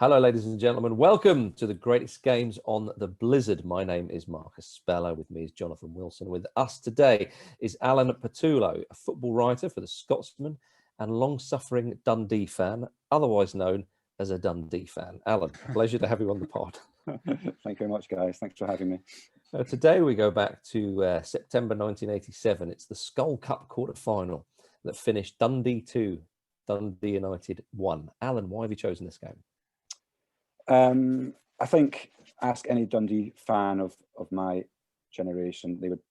Hello, ladies and gentlemen. Welcome to the greatest games on the Blizzard. My name is Marcus Speller. With me is Jonathan Wilson. With us today is Alan Patullo, a football writer for the Scotsman and long-suffering Dundee fan, otherwise known as a Dundee fan. Alan, pleasure to have you on the pod. Thank you very much, guys. Thanks for having me. Today we go back to September 1987. It's the Skol Cup quarter-final that finished Dundee 2, Dundee United 1. Alan, why have you chosen this game? I think ask any Dundee fan of my generation, they would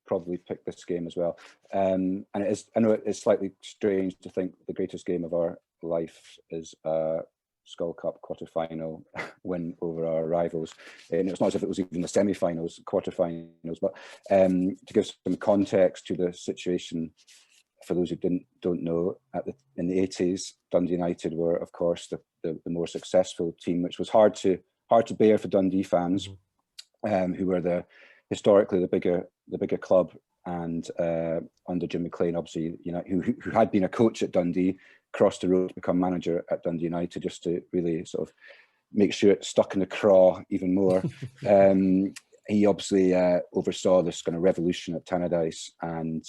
probably pick this game as well. And it is, I know it's slightly strange to think the greatest game of our life is a Skol Cup quarter-final win over our rivals. And it's not as if it was even the semi-finals, quarter-finals, but to give some context to the situation, for those who don't know, in the 80s, Dundee United were, of course, the more successful team, which was hard to bear for Dundee fans, who were historically the bigger club, and under Jim McLean, obviously, who had been a coach at Dundee, crossed the road to become manager at Dundee United, just to really sort of make sure it stuck in the craw even more. He obviously oversaw this kind of revolution at Tannadice and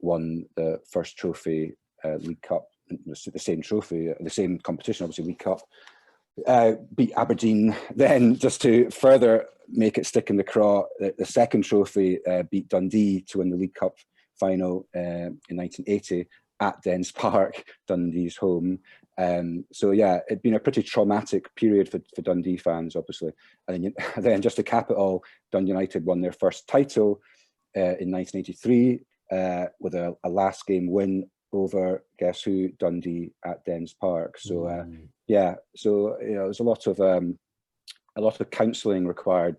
won the first trophy, League Cup, the same trophy, the same competition, obviously League Cup. Beat Aberdeen. Then, just to further make it stick in the craw, the second trophy beat Dundee to win the League Cup final in 1980 at Dens Park, Dundee's home. So yeah, it'd been a pretty traumatic period for Dundee fans, obviously. And then just to cap it all, Dundee United won their first title in 1983 with a last game win over, guess who, Dundee at Dens Park. So yeah, so there's a lot of counselling required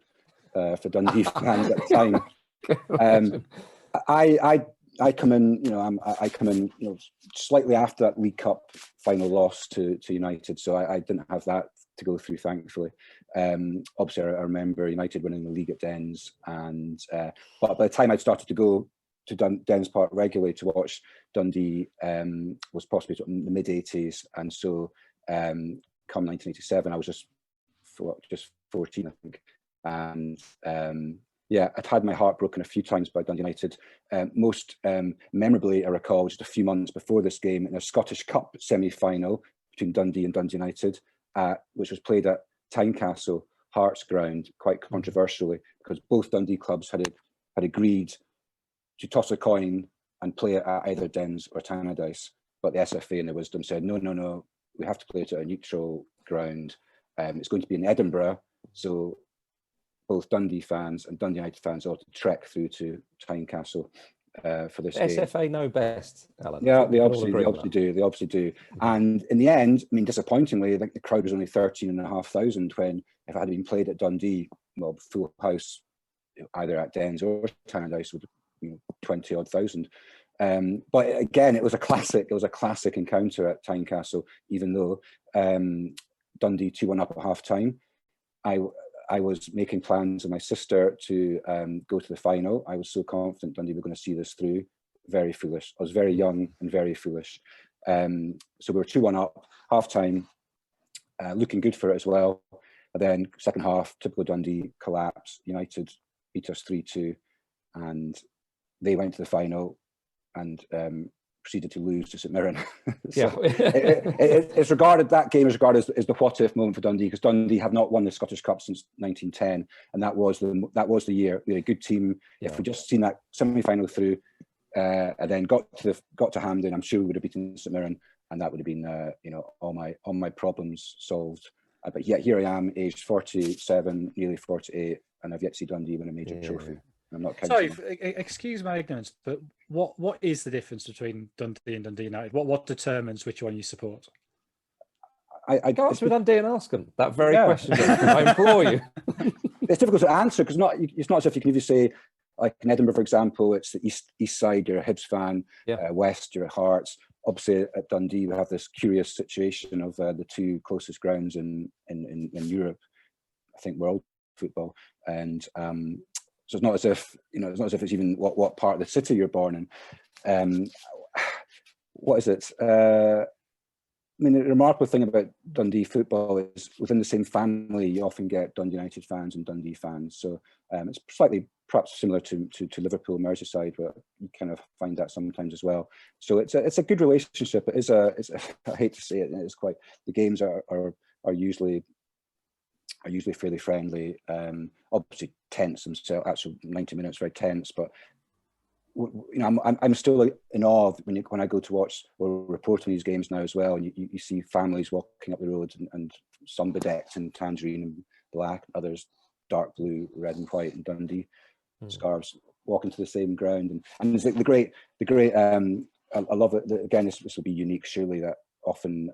for Dundee fans at the time. I come in, I come in, slightly after that League Cup final loss to United, so I didn't have that to go through, thankfully. Obviously, I remember United winning the league at Dens, and but by the time I'd started to go to Dens Park regularly to watch Dundee, was possibly in the mid-80s, and so come 1987, I was just 14, I think, and yeah, I'd had my heart broken a few times by Dundee United. Most memorably, I recall, just a few months before this game in a Scottish Cup semi-final between Dundee and Dundee United, which was played at Tynecastle, Hearts ground, quite controversially, because both Dundee clubs had agreed to toss a coin and play it at either Dens or Tannadice. But the SFA, in their wisdom, said, no, we have to play it at a neutral ground. It's going to be in Edinburgh, so both Dundee fans and Dundee United fans ought to trek through to Tynecastle for this game. SFA know best, Alan. Yeah, they obviously do. And in the end, I mean, disappointingly, I think the crowd was only 13,500 when, if it had been played at Dundee, well, full house, either at Dens or Tannadice, would 20-odd thousand. But again, it was a classic encounter at Tynecastle, even though Dundee 2-1 up at half time. I was making plans with my sister to go to the final. I was so confident Dundee were going to see this through. Very foolish. I was very young and very foolish. So we were 2-1 up, half time, looking good for it as well. And then second half, typical Dundee collapse. United beat us 3-2, and they went to the final and proceeded to lose to St Mirren. So it's regarded, that game is regarded as the what if moment for Dundee, because Dundee have not won the Scottish Cup since 1910, and that was the year. We had a good team. Yeah. If we just seen that semi-final through, and then got to Hampden, I'm sure we would have beaten St Mirren, and that would have been all my problems solved. But yet here I am, aged 47, nearly 48, and I've yet to see Dundee win a major trophy. I'm not counting. Sorry, excuse my ignorance, but what is the difference between Dundee and Dundee United? What determines which one you support? I go to Dundee and ask them that very question. I implore you. It's difficult to answer because it's not as if you can even say, like in Edinburgh, for example, it's the east side, you're a Hibs fan, west, you're a Hearts. Obviously, at Dundee, we have this curious situation of the two closest grounds in Europe, I think, world football, and so it's not as if it's even what part of the city you're born in. What is it? mean, the remarkable thing about Dundee football is within the same family, you often get Dundee United fans and Dundee fans. So it's slightly perhaps similar to Liverpool, Merseyside, but you kind of find that sometimes as well. So it's a good relationship. It's I hate to say it, it's quite, the games are usually fairly friendly. Obviously tense themselves. Actually, 90 minutes very tense, but I'm still in awe when I go to watch or report on these games now as well, and you see families walking up the road and some bedecked in tangerine and black, others dark blue, red and white, and Dundee scarves walking to the same ground, and it's like the great. I love it. Again, this will be unique, surely, that often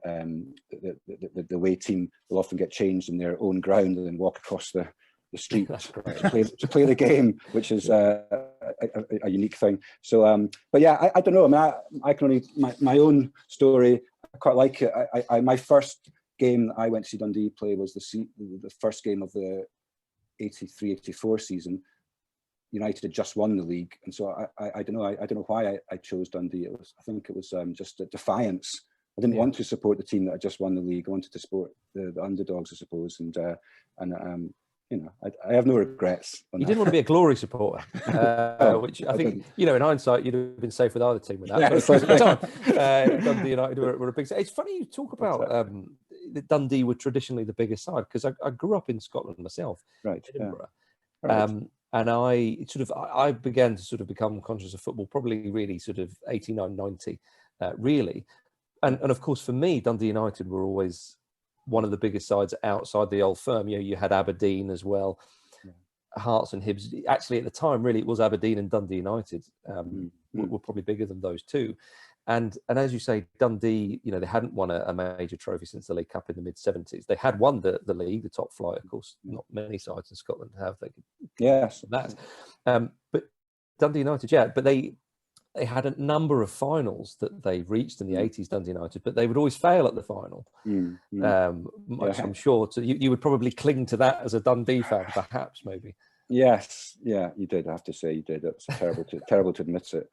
the away team will often get changed in their own ground and then walk across the street to play the game, which is a unique thing. So, but yeah, I don't know. I mean, I can only my own story. I quite like it. My first game that I went to see Dundee play was the first game of the 83-84 season. United had just won the league, and so I don't know. I don't know why I chose Dundee. I think it was just a defiance. I didn't want to support the team that had just won the league. I wanted to support the underdogs, I suppose, and I have no regrets. You didn't want to be a glory supporter, which I think, in hindsight, you'd have been safe with either team with that. Yeah, but at the time, Dundee United were a big side. It's funny you talk about that Dundee were traditionally the biggest side, because I grew up in Scotland myself, right? Edinburgh. Yeah. Right. And I began to sort of become conscious of football probably really sort of 89, 90, really. And of course, for me, Dundee United were always one of the biggest sides outside the old firm. You had Aberdeen as well, Hearts and Hibs. Actually, at the time, really, it was Aberdeen and Dundee United were probably bigger than those two. And as you say, Dundee, they hadn't won a major trophy since the League Cup in the mid-70s. They had won the league, the top flight, of course. Not many sides in Scotland have. They could that. But Dundee United, but they had a number of finals that they reached in the 80s, Dundee United, but they would always fail at the final. I'm sure. So you would probably cling to that as a Dundee fan, perhaps, maybe. Yes, yeah, you did. I have to say, you did. It's terrible to admit it.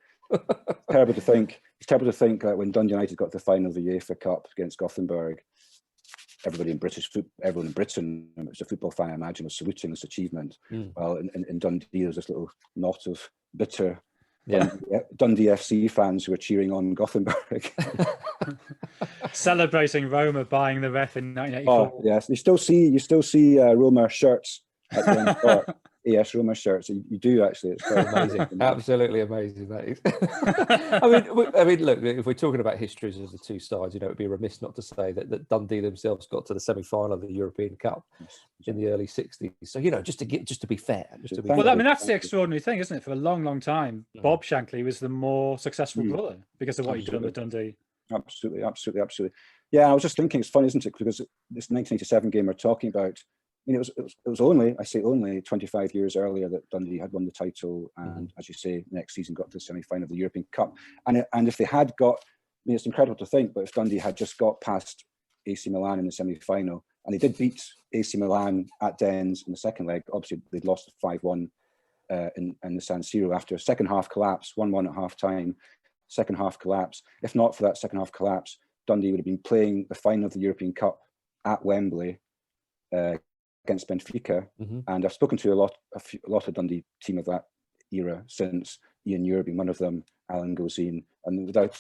Terrible to think. It's terrible to think that when Dundee United got to the final of the UEFA Cup against Gothenburg, everyone in Britain, which a football fan I imagine, was saluting this achievement. Well, in Dundee, there's this little knot of bitter Dundee FC fans who were cheering on Gothenburg, celebrating Roma buying the ref in 1984. Oh yes, you still see Roma shirts at the end of the park. AS Roma shirts. You do actually. It's quite amazing. Absolutely amazing, mate. I mean, look, if we're talking about histories of the two sides, it would be remiss not to say that Dundee themselves got to the semi-final of the European Cup in the early '60s. So just to be fair. Well, I mean, that's the extraordinary thing, isn't it? For a long, long time, Bob Shankly was the more successful brother because of what he'd done with Dundee. Absolutely. Yeah, I was just thinking, it's funny, isn't it? Because this 1987 game we're talking about, I mean, it was only 25 years earlier that Dundee had won the title, and as you say, next season got to the semi-final of the European Cup. And if they had got, I mean, it's incredible to think, but if Dundee had just got past AC Milan in the semi-final, and they did beat AC Milan at Dens in the second leg, obviously they'd lost 5-1 in the San Siro after a second half collapse, 1-1 at half time, second half collapse. If not for that second half collapse, Dundee would have been playing the final of the European Cup at Wembley against Benfica. And I've spoken to a lot of Dundee team of that era since, Ian Muir being one of them, Alan Gozine, and without,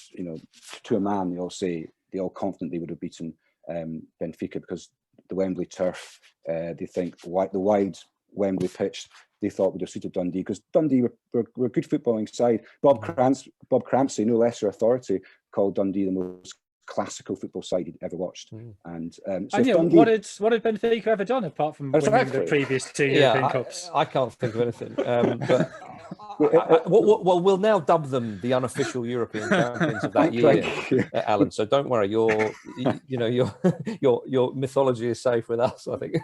to a man, they all confidently would have beaten Benfica, because the Wembley turf, they think the wide Wembley pitch, they thought would have suited Dundee, because Dundee were a good footballing side. Bob Crampsey, no lesser authority, called Dundee the most classical football side he'd ever watched. And Dundee, what did Benfica ever done apart from winning the previous two European Cups? I can't think of anything. But we'll now dub them the unofficial European champions of that year, Alan. So don't worry, your mythology is safe with us, I think.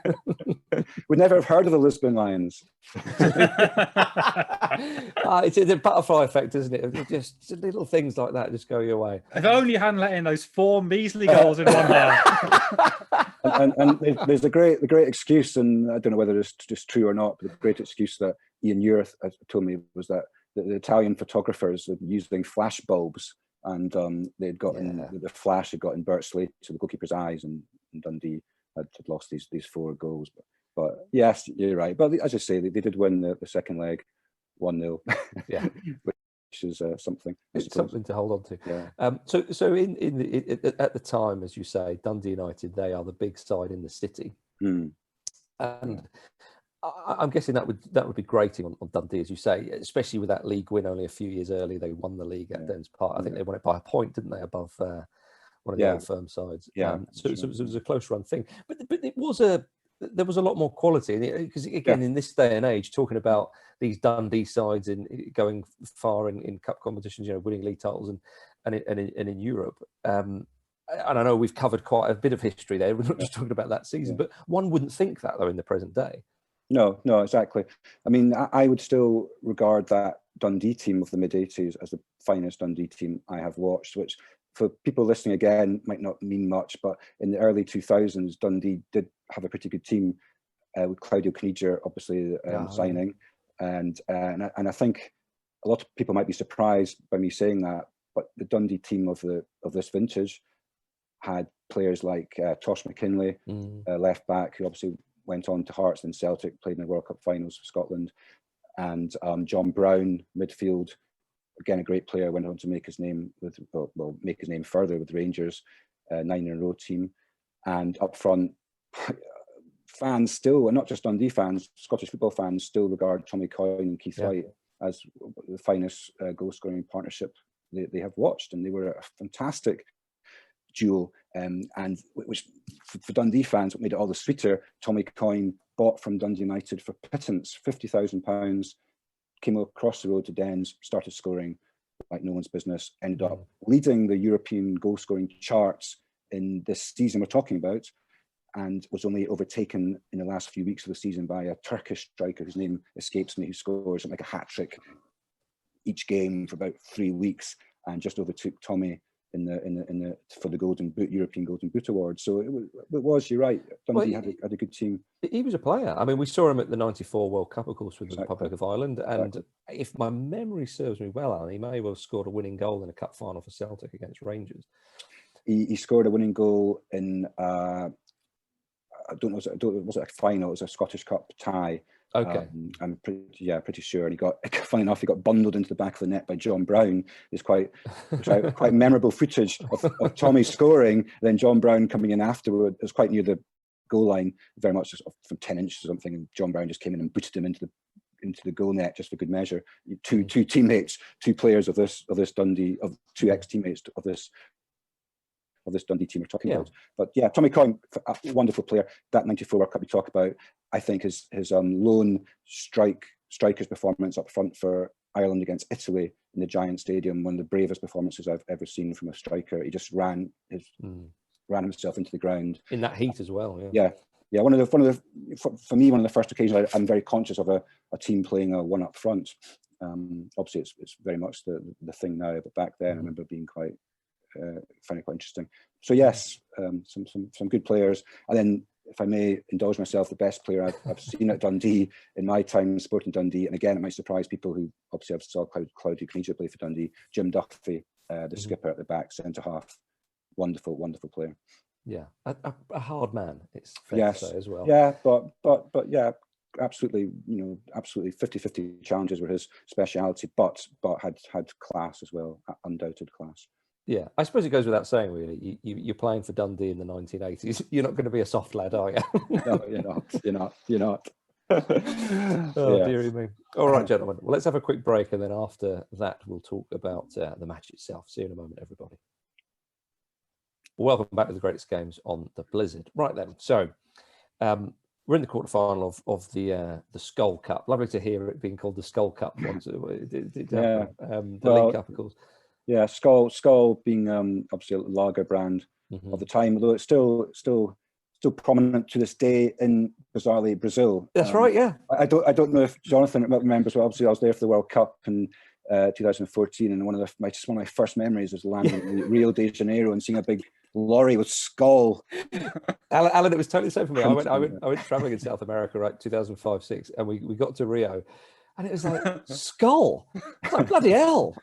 We'd never have heard of the Lisbon Lions. It's a butterfly effect, isn't it? Just little things like that just go your way. If only you hadn't let in those 4 measly goals in one half. and there's the great excuse, and I don't know whether it's just true or not, but the great excuse that Ian Muir told me was that the Italian photographers were using flash bulbs and they'd got in the flash had got in Bert Slate to the goalkeeper's eyes, and Dundee had lost these 4 goals. But yes, you're right. But as I say, they did win the second leg 1-0. Yeah. Which is something. It's something to hold on to. Yeah. So at the time, as you say, Dundee United, they are the big side in the city, and I'm guessing that would be grating on Dundee, as you say, especially with that league win only a few years early. They won the league at Dens Park. I think they won it by a point, didn't they, above one of the old firm sides? Yeah. So it was a close run thing, but there was a lot more quality, because again, in this day and age, talking about these Dundee sides in going far in cup competitions, winning league titles and in Europe. And I know we've covered quite a bit of history there. We're not just talking about that season, but one wouldn't think that though in the present day. No, exactly. I mean, I would still regard that Dundee team of the mid-80s as the finest Dundee team I have watched, which for people listening again might not mean much, but in the early 2000s, Dundee did have a pretty good team with Claudio Canigia, obviously signing, and I think a lot of people might be surprised by me saying that, but the Dundee team of this vintage had players like Tosh McKinlay, left back, who obviously went on to Hearts and Celtic, played in the World Cup finals for Scotland, and John Brown, midfield, again a great player, went on to make his name make his name further with Rangers, 9 in a row team, and up front, fans still, and not just Dundee fans, Scottish football fans still regard Tommy Coyne and Keith White as the finest goal scoring partnership they have watched, and they were a fantastic duel, and which for Dundee fans, what made it all the sweeter, Tommy Coyne bought from Dundee United for pittance, £50,000, came across the road to Dens, started scoring like no one's business, ended up leading the European goal scoring charts in this season we're talking about, and was only overtaken in the last few weeks of the season by a Turkish striker whose name escapes me, who scores something like a hat-trick each game for about 3 weeks, and just overtook Tommy for the Golden Boot, European Golden Boot Award. So it was, you're right, Dundee had a good team. He was a player. I mean, we saw him at the '94 World Cup, of course, with the Republic of Ireland, and if my memory serves me well, Alan, he may well have scored a winning goal in a cup final for Celtic against Rangers. He scored a winning goal in I don't know, was it a final? It was a Scottish Cup tie. Okay. I'm pretty sure. And he got, funny enough, he got bundled into the back of the net by John Brown. It's quite memorable footage of Tommy scoring, then John Brown coming in afterward. It was quite near the goal line, very much from 10 inches or something, and John Brown just came in and booted him into the goal net just for good measure. Two teammates, 2 players of this Dundee, of 2 ex-teammates of this Dundee team we're talking about. But yeah, Tommy Coyne, a wonderful player. That '94 World Cup we talk about, I think his lone striker's performance up front for Ireland against Italy in the Giant Stadium, one of the bravest performances I've ever seen from a striker. He just ran himself into the ground in that heat as well. Yeah. For me, one of the first occasions I'm very conscious of a team playing a one up front. Obviously, it's very much the thing now, but back then I remember being find it quite interesting. So yes, some good players, and then if I may indulge myself, the best player I've seen at Dundee in my time sporting Dundee, and again it might surprise people who obviously I've saw Claudio Canigia play for Dundee, Jim Duffy, the skipper at the back, centre half, wonderful player. Yeah, a hard man, it's fair to say as well. Yeah, but yeah, absolutely, absolutely 50-50 challenges were his speciality, but had class as well, undoubted class. Yeah, I suppose it goes without saying, really. You're playing for Dundee in the 1980s. You're not going to be a soft lad, are you? No, you're not. Oh, dearie me. All right, gentlemen. Well, let's have a quick break, and then after that, we'll talk about the match itself. See you in a moment, everybody. Welcome back to the greatest games on the Blizzard. Right then, so we're in the quarterfinal of the Skol Cup. Lovely to hear it being called the Skol Cup. The League Cup, of course. Yeah, Skol being obviously a lager brand of the time, although it's still prominent to this day in, bizarrely, Brazil. That's right, yeah. I don't know if Jonathan remembers, well, obviously I was there for the World Cup in 2014, and one of my first memories was landing in Rio de Janeiro and seeing a big lorry with Skol. Alan, it was totally the same for me. I went traveling in South America, right, 2005-06, and we got to Rio. And it was like, Skol. It's like, bloody hell.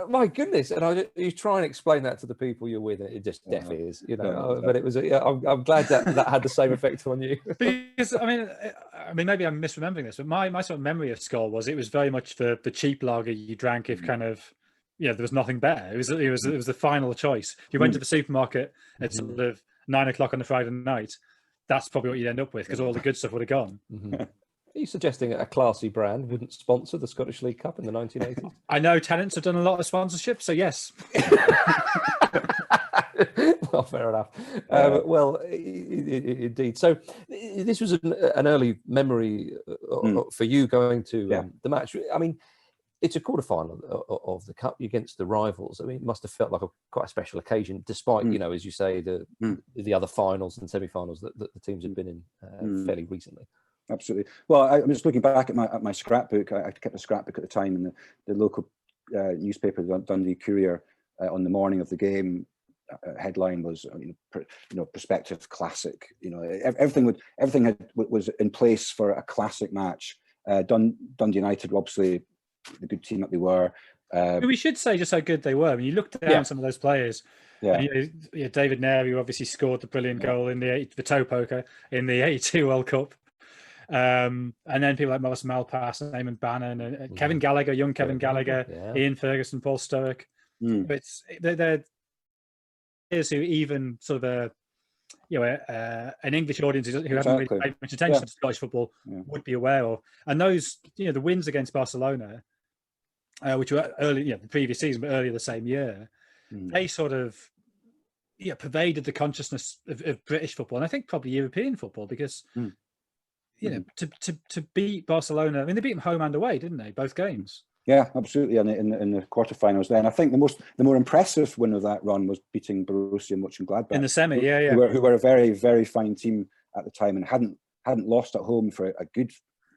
My goodness. And you try and explain that to the people you're with, and it just deaf ears, you know. But it was, I'm glad that had the same effect on you. Because I mean, maybe I'm misremembering this, but my sort of memory of Skol was it was very much the cheap lager you drank if kind of, there was nothing better. It was the final choice. If you went to the supermarket at sort of 9 o'clock on a Friday night, that's probably what you'd end up with, because all the good stuff would have gone. Are you suggesting a classy brand wouldn't sponsor the Scottish League Cup in the 1980s? I know tenants have done a lot of sponsorship, so yes. Well, fair enough. Well, indeed. So this was an early memory for you going to the match. I mean, it's a quarterfinal of the cup against the rivals. I mean, it must have felt like quite a special occasion, despite, as you say, the other finals and semi-finals that the teams have been in fairly recently. Absolutely. Well, I'm just looking back at my scrapbook. I kept a scrapbook at the time, and the local newspaper, the Dundee Courier, on the morning of the game, headline was, prospective classic. Everything was in place for a classic match. Dundee United, obviously, the good team that they were. We should say just how good they were. I mean, you looked down some of those players. Yeah. David Nair, who obviously scored the brilliant goal in the toe poker in the '82 World Cup. And then people like Mellis Malpass and Eamon Bannon and Kevin Gallagher, young Kevin Gallagher, Ian Ferguson, Paul Sturrock. They're players who even sort of an English audience who haven't really paid much attention to Scottish football would be aware of. And those, the wins against Barcelona, which were early, the previous season, but earlier the same year, they sort of pervaded the consciousness of British football, and I think probably European football, because to beat Barcelona, I mean, they beat them home and away, didn't they? Both games. Yeah, absolutely. And in the quarterfinals, then I think the more impressive win of that run was beating Borussia Mönchengladbach in the semi. Who were a very, very fine team at the time, and hadn't lost at home for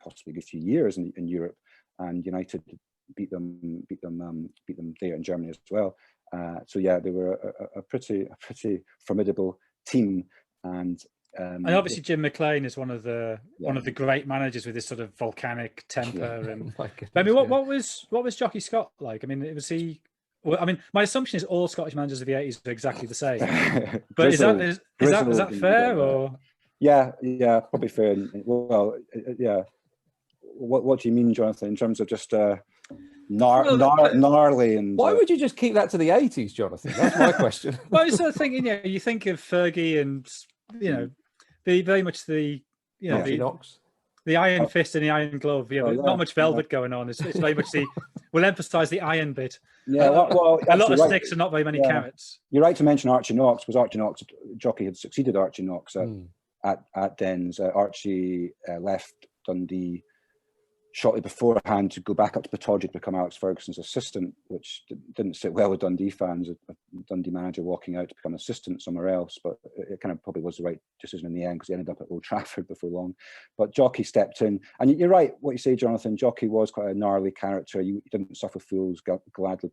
possibly a good few years in Europe. And United beat them there in Germany as well. They were a pretty formidable team. And obviously Jim McLean is one of the great managers with this sort of volcanic temper. And I mean, what was Jockey Scott like? I mean, was he? Well, I mean, my assumption is all Scottish managers of the '80s are exactly the same. But is that fair or? Yeah, probably fair. Well, yeah. What do you mean, Jonathan? In terms of just gnarly and? Why would you just keep that to the '80s, Jonathan? That's my question. Well, I was sort of thinking, you think of Fergie and the very much the the iron fist and the iron glove. Not much velvet going on. It's very much we'll emphasise the iron bit. Yeah, well, a lot of sticks and not very many carrots. You're right to mention Archie Knox. Was Archie Knox? Jockey had succeeded Archie Knox at Dens. Archie left Dundee shortly beforehand to go back up to Pittodrie to become Alex Ferguson's assistant, which didn't sit well with Dundee fans. A Dundee manager walking out to become assistant somewhere else, but it kind of probably was the right decision in the end, because he ended up at Old Trafford before long. But Jockey stepped in, and you're right what you say, Jonathan. Jockey was quite a gnarly character. He didn't suffer fools gladly,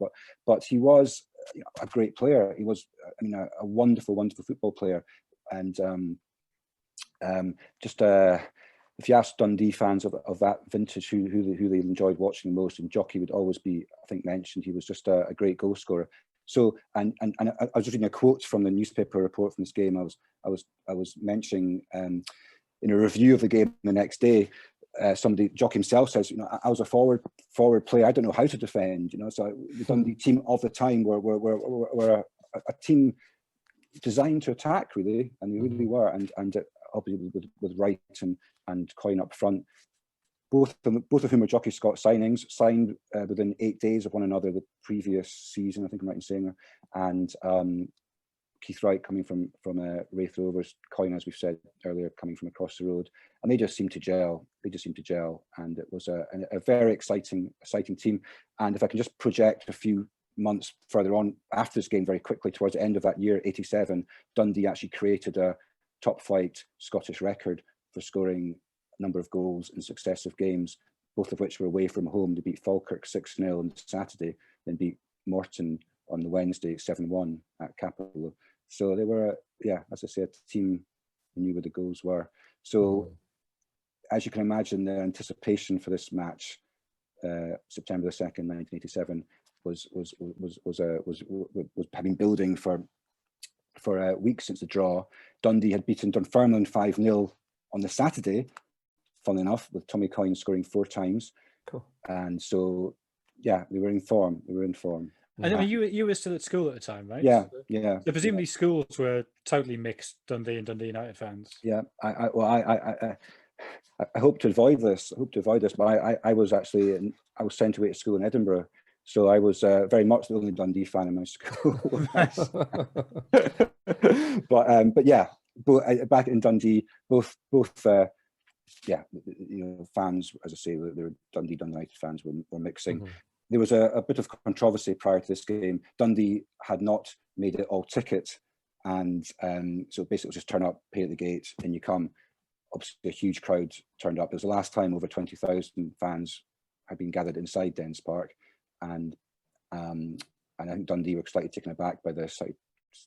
but he was a great player. He was, a wonderful football player, and if you ask Dundee fans of that vintage who they enjoyed watching the most, and Jockey would always be, I think, mentioned. He was just a great goal scorer. So, and I was just reading a quote from the newspaper report from this game. I was mentioning in a review of the game the next day. Jockey himself says, I was a forward player. I don't know how to defend. So the Dundee team of the time were a team designed to attack, really, and they really were. And obviously with Wright and Coyne up front, both of whom were Jockey Scott signings, signed within 8 days of one another the previous season, I think I'm right in saying. And Keith Wright coming from Wraith Rovers, Coyne, as we've said earlier, coming from across the road, and they just seemed to gel. And it was a very exciting team. And if I can just project a few months further on after this game very quickly, towards the end of that year, '87, Dundee actually created a top flight Scottish record for scoring a number of goals in successive games, both of which were away from home. They beat Falkirk 6-0 on Saturday, then beat Morton on the Wednesday 7-1 at Capello. So they were, as I said, the team who knew where the goals were. So as you can imagine, the anticipation for this match September the 2nd, 1987, had been building for weeks since the draw. Dundee had beaten Dunfermline 5-0 on the Saturday, funnily enough, with Tommy Coyne scoring 4 times. Cool. And so, yeah, they were in form. And I mean, you were still at school at the time, right? Yeah. So presumably schools were totally mixed Dundee and Dundee United fans. Yeah, I hope to avoid this. But I was sent away to school in Edinburgh, so I was very much the only Dundee fan in my school. but yeah, back in Dundee, both fans, as I say, the Dundee United fans were mixing. Mm-hmm. There was a bit of controversy prior to this game. Dundee had not made it all ticket, and so basically it was just turn up, pay at the gate, and you come. Obviously, a huge crowd turned up. It was the last time over 20,000 fans had been gathered inside Dens Park, and I think Dundee were slightly taken aback by this,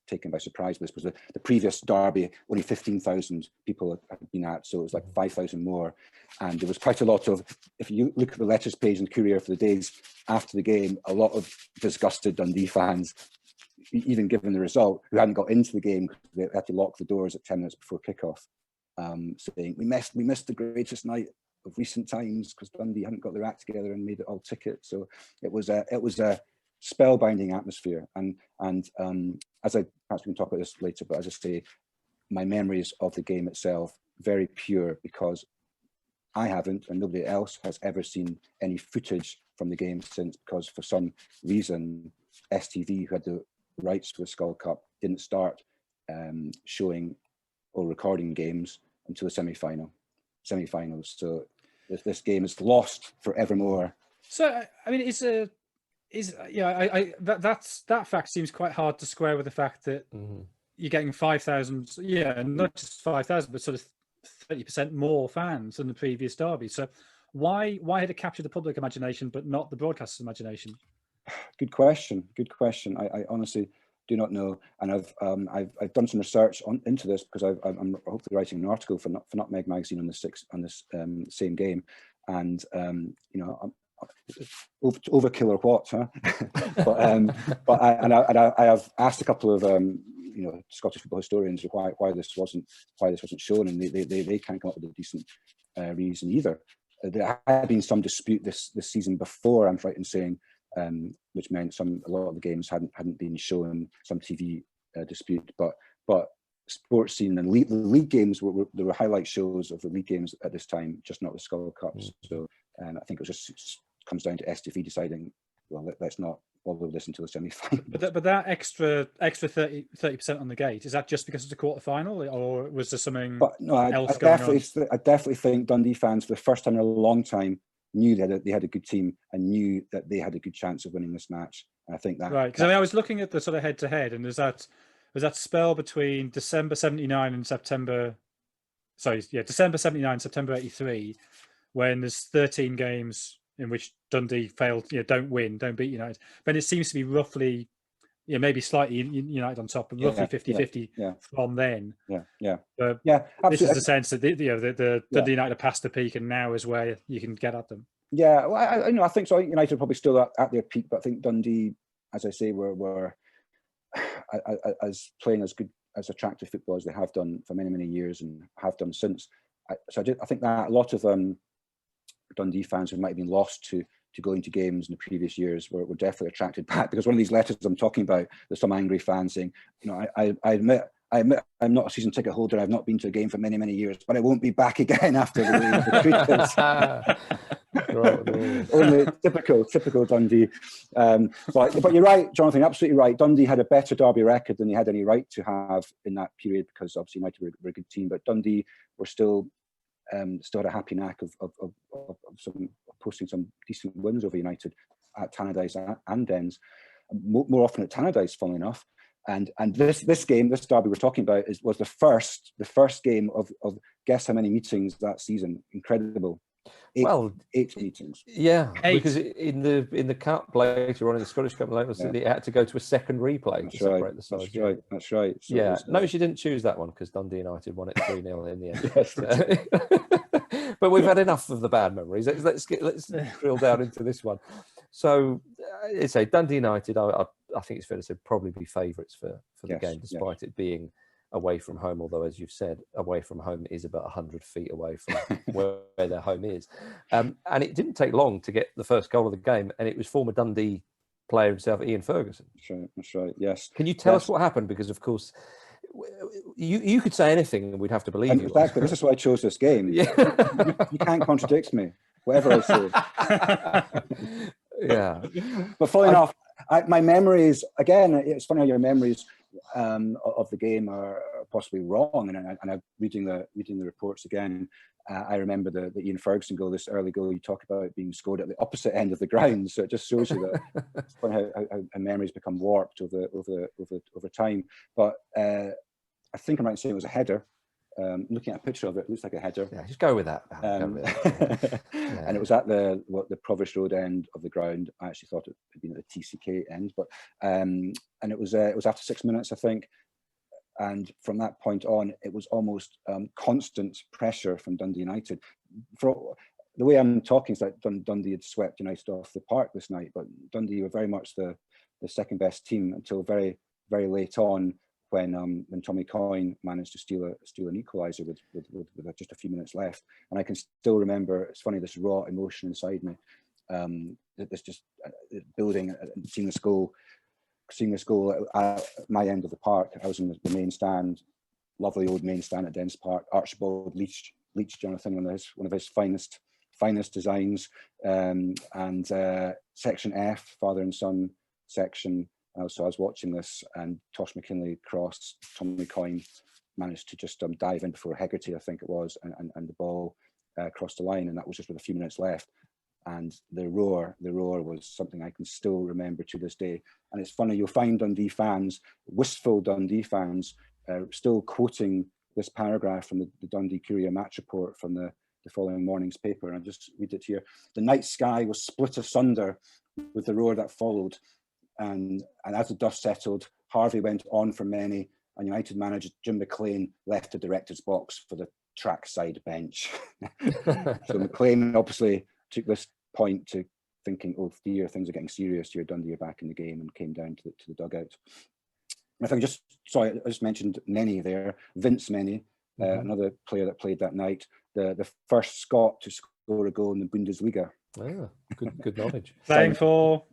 taken by surprise. This was the previous derby, only 15,000 people had been at, so it was like 5,000 more. And there was quite a lot of, if you look at the letters page in the Courier for the days after the game, a lot of disgusted Dundee fans, even given the result, who hadn't got into the game because they had to lock the doors at 10 minutes before kickoff, saying we missed the greatest night of recent times because Dundee hadn't got their act together and made it all ticket. So it was a spellbinding atmosphere, and as I perhaps we can talk about this later, but as I say, my memories of the game itself very pure, because I haven't, and nobody else has ever seen any footage from the game since, because for some reason STV, who had the rights to the Skol Cup, didn't start showing or recording games until the semi-finals. So this game is lost forevermore. So I mean, that fact seems quite hard to square with the fact that you're getting 5,000, not just 5,000, but sort of 30% more fans than the previous derby. So why had it captured the public imagination but not the broadcaster's imagination? Good question. I honestly do not know, and I've done some research into this because I'm hopefully writing an article for Nutmeg magazine on this same game, and overkill or what, huh? but I have asked a couple of Scottish football historians why this wasn't shown, and they can't come up with a decent reason either. There had been some dispute this season before, I'm right in saying, which meant a lot of the games hadn't been shown, some TV dispute, but sports scene and the league games there were highlight shows of the league games at this time, just not the Skol Cups. So I think it was just comes down to STV deciding, well, let's not bother with this until the semi-final. But that extra 30% on the gate, is that just because it's a quarter-final, or was there something else going on? I definitely think Dundee fans, for the first time in a long time, knew that they had a good team and knew that they had a good chance of winning this match. And I think that... Right, because I was looking at the sort of head-to-head, and was that spell between December 79 and September 79, September 83, when there's 13 games in which Dundee failed, don't beat United. But it seems to be roughly, maybe slightly United on top, but roughly 50-50 from then. Yeah. But this is the sense that the Dundee United past the peak, and now is where you can get at them. Yeah, well, I think so. I think United are probably still at their peak, but I think Dundee, as I say, were as playing as good, as attractive football as they have done for many, many years and have done since. I think that a lot of Dundee fans who might have been lost to going to games in the previous years were definitely attracted back, because one of these letters I'm talking about, there's some angry fans saying, I admit I'm not a season ticket holder. I've not been to a game for many, many years, but I won't be back again after the way. Only typical Dundee. But you're right, Jonathan, absolutely right. Dundee had a better derby record than they had any right to have in that period, because obviously United were a good team, but Dundee were still had a happy knack of posting some decent wins over United at Tannadice and Dens, more often at Tannadice, funnily enough. And this derby we're talking about was the first game of guess how many meetings that season? Incredible. Eight meetings. Yeah, because in the cup later on, in the Scottish Cup later, they had to go to a second replay to separate the sides. That's right. So notice you didn't choose that one because Dundee United won it 3-0 in the end. But we've had enough of the bad memories. Let's drill down into this one. So, it's a Dundee United. I think it's fair to say probably be favourites for the game, despite it being away from home. Although, as you've said, away from home is about 100 feet away from where their home is. And it didn't take long to get the first goal of the game, and it was former Dundee player himself, Ian Ferguson. That's right. Yes. Can you tell us what happened? Because of course, you could say anything and we'd have to believe you. Exactly. This is why I chose this game. Yeah. You can't contradict me, whatever I say. Yeah. But following off, my memories, again, it's funny how your memories of the game are possibly wrong. And I'm reading the reports again. I remember the Ian Ferguson goal, this early goal you talk about being scored at the opposite end of the ground. So it just shows you that it's funny how memories become warped over time. But I think I'm right in saying it was a header. Looking at a picture of it, it looks like a header. Yeah, just go with that. And it was at the Provost Road end of the ground. I actually thought it had been at the TCK end, but and it was after 6 minutes, I think. And from that point on, it was almost constant pressure from Dundee United. For the way I'm talking is like Dundee had swept United off the park this night, but Dundee were very much the second best team until very, very late on, when Tommy Coyne managed to steal an equaliser with just a few minutes left. And I can still remember, it's funny, this raw emotion inside me. It's just building, seeing this goal at my end of the park. I was in the main stand, lovely old main stand at Dens Park. Archibald Leach Jonathan, one of his finest designs, and section F, father and son section. So I was watching this, and Tosh McKinley crossed. Tommy Coyne managed to just dive in before Hegarty, I think it was, and the ball crossed the line, and that was just with a few minutes left. And the roar was something I can still remember to this day. And it's funny, you'll find Dundee fans, wistful Dundee fans, still quoting this paragraph from the Dundee Courier match report from the following morning's paper. And I'll just read it here. The night sky was split asunder with the roar that followed. And as the dust settled, Harvey went on for many, and United manager Jim McLean left the director's box for the trackside bench. So McLean obviously took this point to thinking, oh dear, things are getting serious here. Dundee are back in the game, and came down to the dugout. If I just mentioned Menny there, Vince Menny, another player that played that night, the first Scot to score a goal in the Bundesliga. Ah, good knowledge. Playing for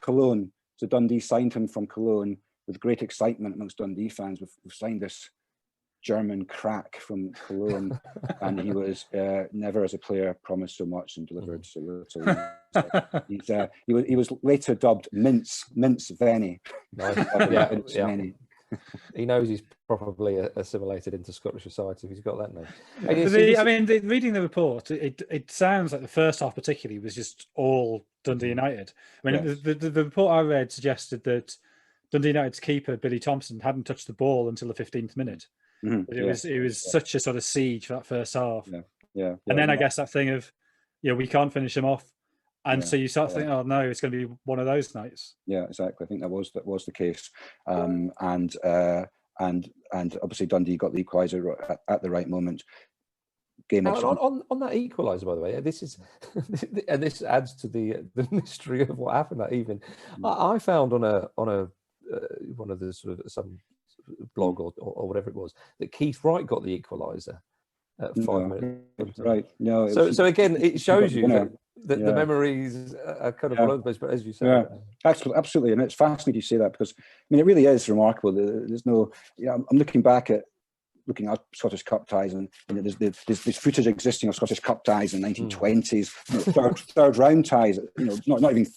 Cologne. So Dundee signed him from Cologne with great excitement amongst Dundee fans. We've signed this German crack from Cologne, and he was never as a player promised so much and delivered so little. He was later dubbed Mince Venny. Nice. Venny. He knows he's probably assimilated into Scottish society if he's got that name. Reading the report, it sounds like the first half particularly was just all Dundee United. I mean, yes. the report I read suggested that Dundee United's keeper, Billy Thompson, hadn't touched the ball until the 15th minute. Mm-hmm. It was such a sort of siege for that first half. Yeah. And then I guess that thing of, we can't finish him off. And so you start thinking, oh no, it's going to be one of those nights. Yeah, exactly. I think that was the case. And obviously Dundee got the equaliser at the right moment. Game on that equaliser, by the way, this is and this adds to the mystery of what happened that evening. I found on a one of the sort of some blog or whatever it was that Keith Wright got the equaliser at 5 minutes. Right. No. So again, it shows you that the memories are kind of all over the place. But as you said, absolutely, and it's fascinating you say that, because I mean it really is remarkable. There's no, I'm looking at Scottish Cup ties, and there's footage existing of Scottish Cup ties in the 1920s, third round ties, not even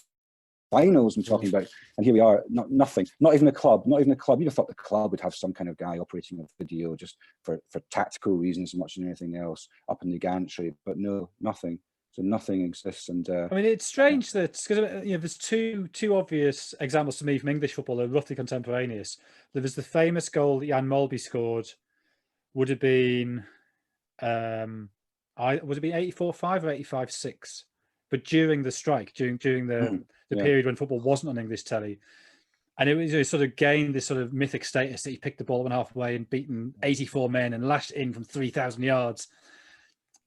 finals I'm talking about, and here we are, nothing, not even a club. You'd have thought the club would have some kind of guy operating a video just for tactical reasons as much as anything else up in the gantry, but no, nothing. So nothing exists. And I mean, it's strange that, because there's two obvious examples to me from English football that are roughly contemporaneous. There was the famous goal that Jan Molby scored. Would have been, would it be 84-5 or 85-6? But during the strike, during the period when football wasn't on English telly, and it sort of gained this sort of mythic status that he picked the ball up and halfway and beaten 84 men and lashed in from 3,000 yards.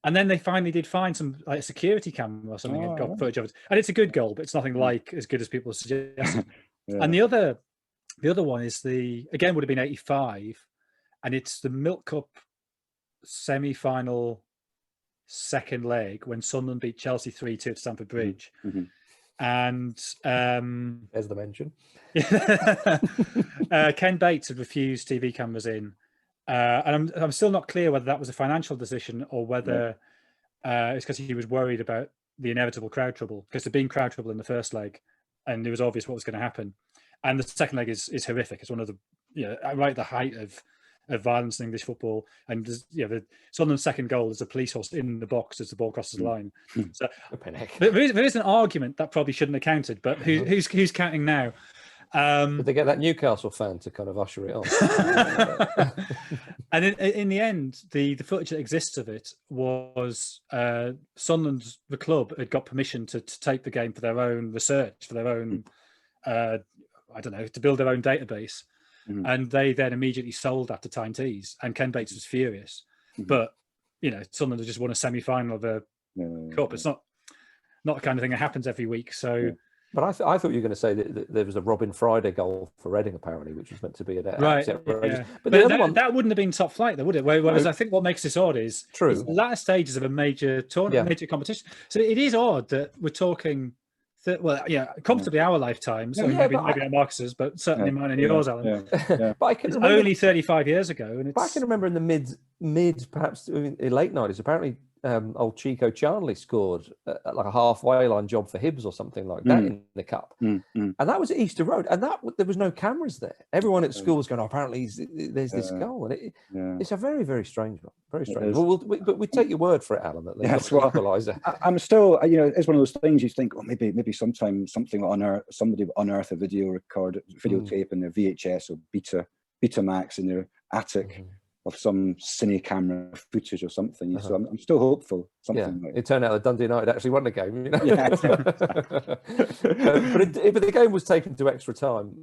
And then they finally did find some like security camera or something and got footage of it. And it's a good goal, but it's nothing like as good as people suggested. And the other one is again would have been 85, and it's the Milk Cup semi-final second leg when Sunderland beat Chelsea 3-2 at Stamford Bridge. And there's the mention. Ken Bates had refused TV cameras in, and I'm still not clear whether that was a financial decision or whether it's because he was worried about the inevitable crowd trouble, because there'd been crowd trouble in the first leg and it was obvious what was going to happen. And the second leg is horrific. It's one of the right at the height of violence in English football. And the Sunderland's second goal is a police horse in the box as the ball crosses the line. So there is an argument that probably shouldn't have counted, but who's counting now? Did they get that Newcastle fan to kind of usher it on? And in the end, the footage that exists of it was Sunderland, the club, had got permission to take the game for their own research, for their own, I don't know, to build their own database. And they then immediately sold that to Tyne Tees, and Ken Bates was furious. But Sunderland just won a semi-final of a cup. It's not the kind of thing that happens every week. So. But I thought you were going to say that there was a Robin Friday goal for Reading, apparently, which was meant to be an outrageous. But the other one, that wouldn't have been top flight, though, would it? Whereas I think what makes this odd is the latter stages of a major tournament, major competition. So it is odd that we're talking, comfortably our lifetimes. So maybe not Marcus's, but certainly mine and yours, Alan. But I can remember, only 35 years ago, and I can remember in the mid, perhaps in late 90s, apparently. Old Chico Charnley scored like a halfway line job for Hibs or something like that in the cup, and that was at Easter Road, and there was no cameras there. Everyone at school was going, apparently there's this goal, and it's a very, very strange one, very strange. But we take your word for it, Alan, that they've got an equaliser. I'm still, it's one of those things you think, maybe sometime somebody will unearth a videotape in their VHS or Betamax in their attic. Of some cine camera footage or something, so I'm still hopeful. It turned out that Dundee United actually won the game. But the game was taken to extra time,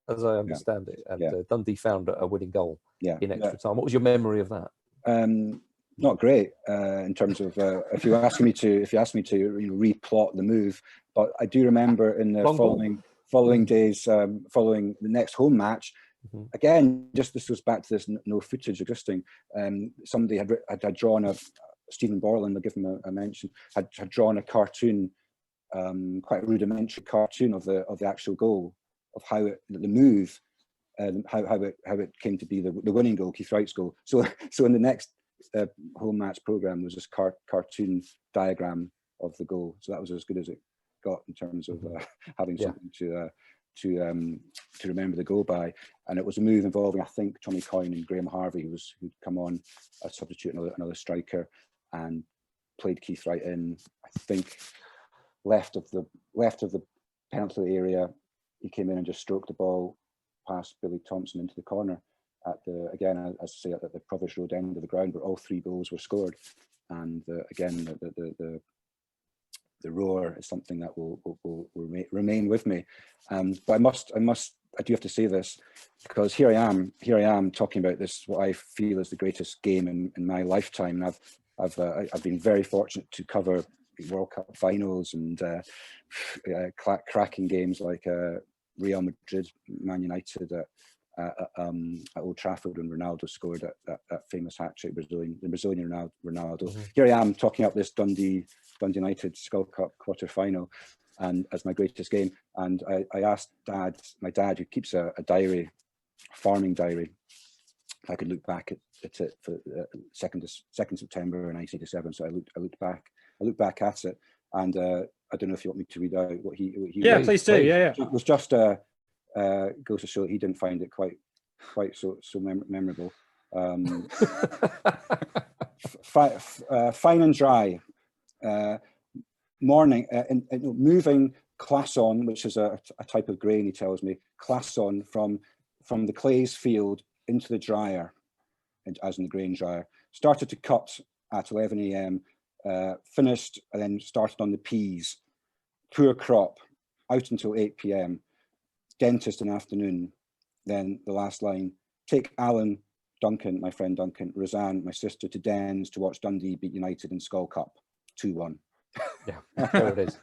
as I understand it, and Dundee found a winning goal in extra time. What was your memory of that? Not great in terms of if you ask me to replot the move, but I do remember in the following days, following the next home match. Again, this goes back to this no footage existing. Somebody had drawn Stephen Borland, I'll give him a mention, had drawn a cartoon, quite a rudimentary cartoon of the actual goal, of how the move, and how it came to be the winning goal, Keith Wright's goal. So in the next home match programme was this cartoon diagram of the goal. So that was as good as it got in terms of having something to remember the goal by. And it was a move involving, I think, Tommy Coyne and Graham Harvey, who'd come on a substitute, another striker, and played Keith Wright in, I think, left of the penalty area. He came in and just stroked the ball past Billy Thompson into the corner at the Provost Road end of the ground, where all three goals were scored. And again, the roar is something that will remain with me. But I do have to say this, because here I am talking about this, what I feel is the greatest game in my lifetime. And I've been very fortunate to cover World Cup finals and cracking games like Real Madrid, Man United at Old Trafford when Ronaldo scored that famous hat-trick, the Brazilian Ronaldo. Here I am talking up this Dundee United Skol Cup quarter-final and as my greatest game. And I asked my dad, who keeps a diary, farming diary, if I could look back at it for 2nd September 1987. So I looked back at it, and I don't know if you want me to read out what he please do. Yeah. It was just goes to show that he didn't find it quite so memorable. Fine and dry. Morning, moving classon, which is a type of grain, he tells me, classon from the clays field into the dryer, as in the grain dryer. Started to cut at 11 a.m, finished and then started on the peas. Poor crop, out until 8 p.m. Dentist in the afternoon. Then the last line, take Alan, Duncan, my friend Duncan, Roseanne, my sister, to Dens to watch Dundee beat United in Skol Cup 2-1. Yeah, there it is.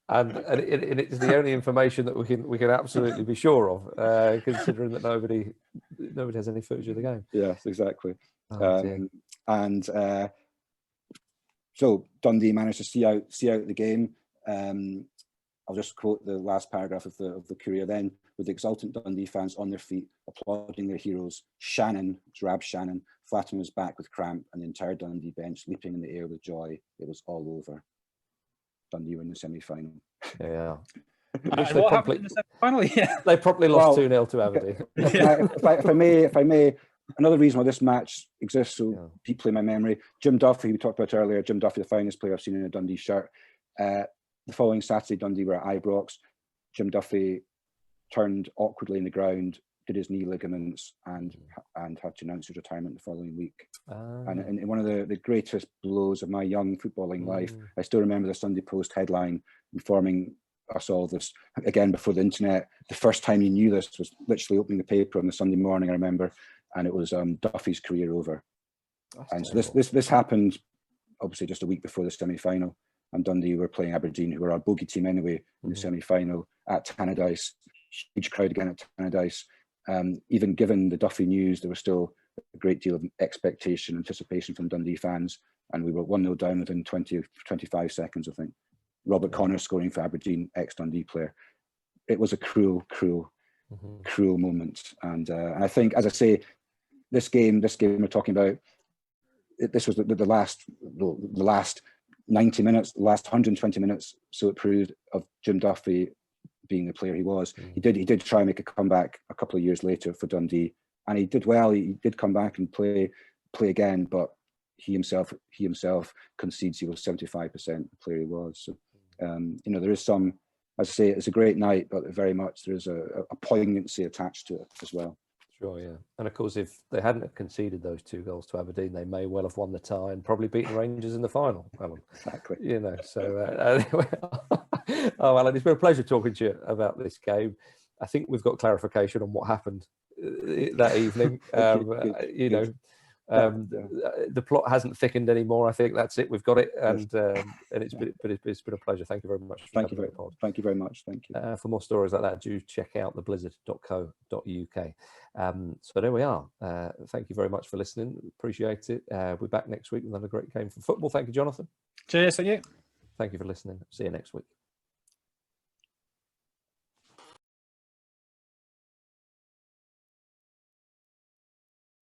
And it's the only information that we can absolutely be sure of, considering that nobody has any footage of the game. Yes, exactly. Oh, So Dundee managed to see out the game. I'll just quote the last paragraph of the Courier then. With the exultant Dundee fans on their feet, applauding their heroes, Shannon, Rab Shannon, flat on his back with cramp, and the entire Dundee bench leaping in the air with joy. It was all over. Dundee win the semi-final. Yeah. What happened in the semi-final? Yeah, they probably lost 2-0 to Aberdeen. If I may, another reason why this match exists so deeply in my memory, Jim Duffy, we talked about earlier, Jim Duffy, the finest player I've seen in a Dundee shirt. The following Saturday, Dundee were at Ibrox. Jim Duffy turned awkwardly in the ground, did his knee ligaments, and had to announce his retirement the following week. And in one of the greatest blows of my young footballing life, I still remember the Sunday Post headline informing us all this, again, before the internet. The first time you knew this was literally opening the paper on the Sunday morning, I remember, and it was Duffy's career over. And so this happened, obviously, just a week before the semi-final. And Dundee were playing Aberdeen, who were our bogey team anyway, in the semi-final at Tannadice. Huge crowd again at Tannadice. Even given the Duffy news, there was still a great deal of expectation, anticipation from Dundee fans. And we were 1-0 down within 25 seconds, I think. Robert Connor scoring for Aberdeen, ex-Dundee player. It was a cruel moment. And I think, as I say, this game we're talking about, this was the last 90 minutes, the last 120 minutes, so it proved, of Jim Duffy being the player he was. He did try and make a comeback a couple of years later for Dundee, and he did well. He did come back and play again, but he himself concedes he was 75% the player he was. So there is some, as I say, it's a great night, but very much there is a poignancy attached to it as well. Sure, yeah. And of course, if they hadn't conceded those 2 goals to Aberdeen, they may well have won the tie and probably beaten Rangers in the final, Alan. Exactly. So anyway. Oh, Alan, it's been a pleasure talking to you about this game. I think we've got clarification on what happened that evening. The plot hasn't thickened anymore. I think that's it. We've got it, and it's been a pleasure. Thank you very much. Thank you very much. Thank you. For more stories like that, do check out theblizzard.co.uk. So there we are. Thank you very much for listening. Appreciate it. We're back next week with another great game for football. Thank you, Jonathan. Cheers. Thank you. Thank you for listening. See you next week.